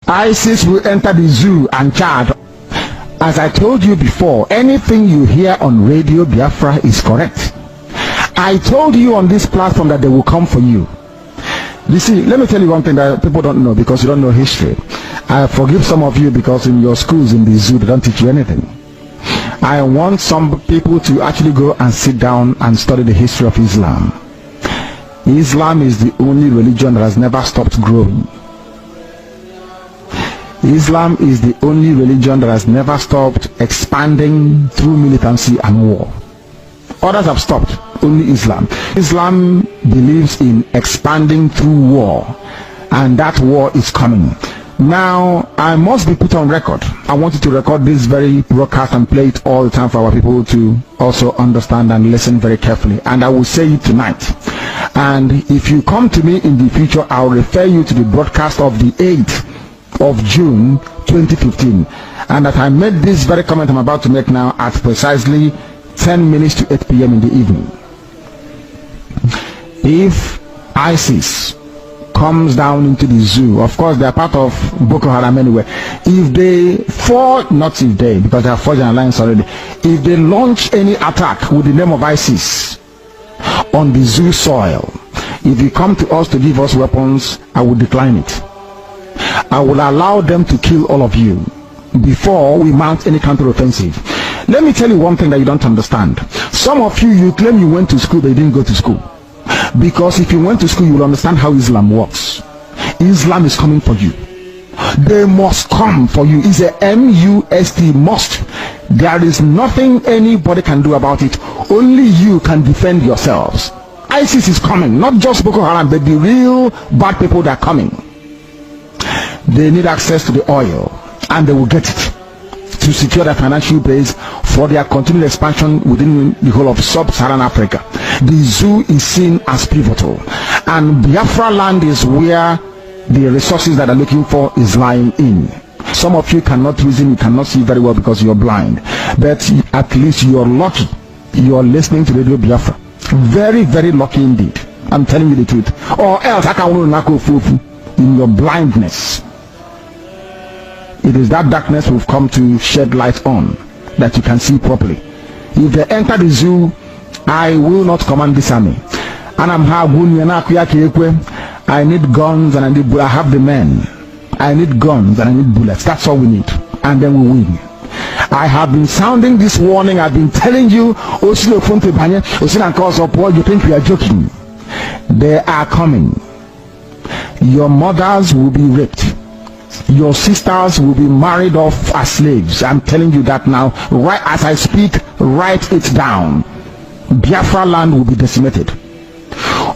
ISIS will enter the zoo and charge. As I told you before, anything you hear on Radio Biafra is correct. I told you on this platform that they will come for you. You see, let me tell you one thing that people don't know because you don't know history. I forgive some of you because in your schools in the zoo they don't teach you anything. I want some people to actually go and sit down and study the history of Islam. Islam is the only religion that has never stopped growing. Islam is the only religion that has never stopped expanding through militancy and war. Others have stopped, only Islam. Islam believes in expanding through war, and that war is coming. Now, I must be put on record. I want you to record this very broadcast and play it all the time for our people to also understand and listen very carefully. And I will say it tonight. And if you come to me in the future, I'll refer you to the broadcast of the 8th of June 2015. And that I made this very comment I'm about to make now at precisely 10 minutes to 8 p.m. in the evening. If ISIS comes down into the zoo, of course they are part of Boko Haram anyway, if they fall, not if they, because they have forged an alliance already, if they launch any attack with the name of ISIS on the zoo soil, if you come to us to give us weapons, I will decline it. I will allow them to kill all of you before we mount any counter-offensive. Let me tell you one thing that you don't understand. Some of you claim you went to school, but you didn't go to school. Because if you went to school, you will understand how Islam works. Islam is coming for you. They must come for you. It's a M-U-S-T, must. There is nothing anybody can do about it. Only you can defend yourselves. ISIS is coming, not just Boko Haram, but the real bad people that are coming. They need access to the oil, and they will get it to secure their financial base for their continued expansion within the whole of sub-Saharan Africa. The zoo is seen as pivotal, and Biafra land is where the resources that are looking for is lying in. Some of you cannot reason, you cannot see very well because you're blind, but at least you're lucky. You're listening to Radio Biafra. Very, very lucky indeed. I'm telling you the truth. Or else I can in your blindness. It is that darkness we've come to shed light on that you can see properly. If they enter the zoo, I will not command this army. And I need guns and I have the men. I need guns and I need bullets. That's all we need. And then we win. I have been sounding this warning. I've been telling you, you think we are joking. They are coming. Your mothers will be raped. Your sisters will be married off as slaves. I'm telling you that now. Right as I speak, write it down. Biafra land will be decimated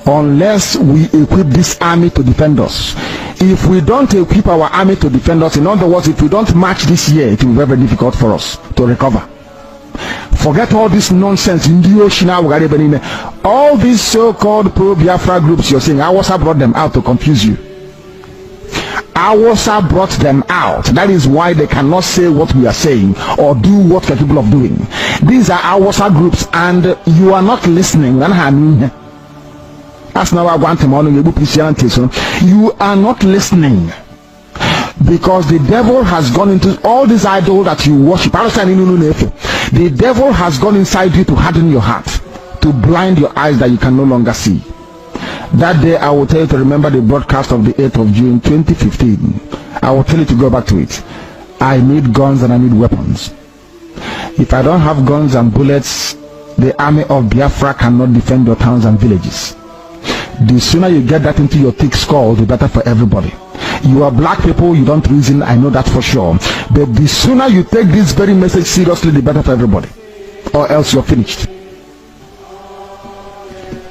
unless we equip this army to defend us. If we don't equip our army to defend us, in other words, if we don't march this year, it will be very difficult for us to recover. Forget all this nonsense. All these so-called pro-Biafra groups you're saying, Awasa brought them out to confuse you. Awasa brought them out. That is why they cannot say what we are saying or do what we're capable of doing. These are Awasa groups and you are not listening. That's now I want to you are not listening. Because the devil has gone into all these idols that you worship. The devil has gone inside you to harden your heart, to blind your eyes that you can no longer see. That day I will tell you to remember the broadcast of the 8th of June 2015. I will tell you to go back to it. I need guns and I need weapons. If I don't have guns and bullets, the army of Biafra cannot defend your towns and villages. The sooner you get that into your thick skull, the better for everybody. You are black people, you don't reason, I know that for sure. But the sooner you take this very message seriously, the better for everybody. Or else you're finished.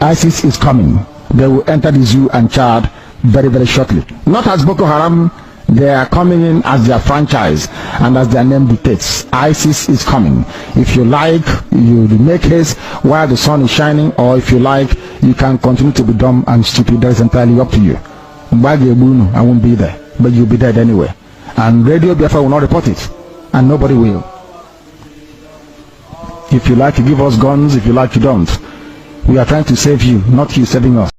ISIS is coming. They will enter the zoo and Chad very, very shortly. Not as Boko Haram, they are coming in as their franchise and as their name dictates. ISIS is coming. If you like, you make haste while the sun is shining, or if you like, you can continue to be dumb and stupid. That is entirely up to you. I won't be there, but you'll be dead anyway. And Radio Biafra will not report it, and nobody will. If you like, you give us guns. If you like, you don't. We are trying to save you, not you saving us.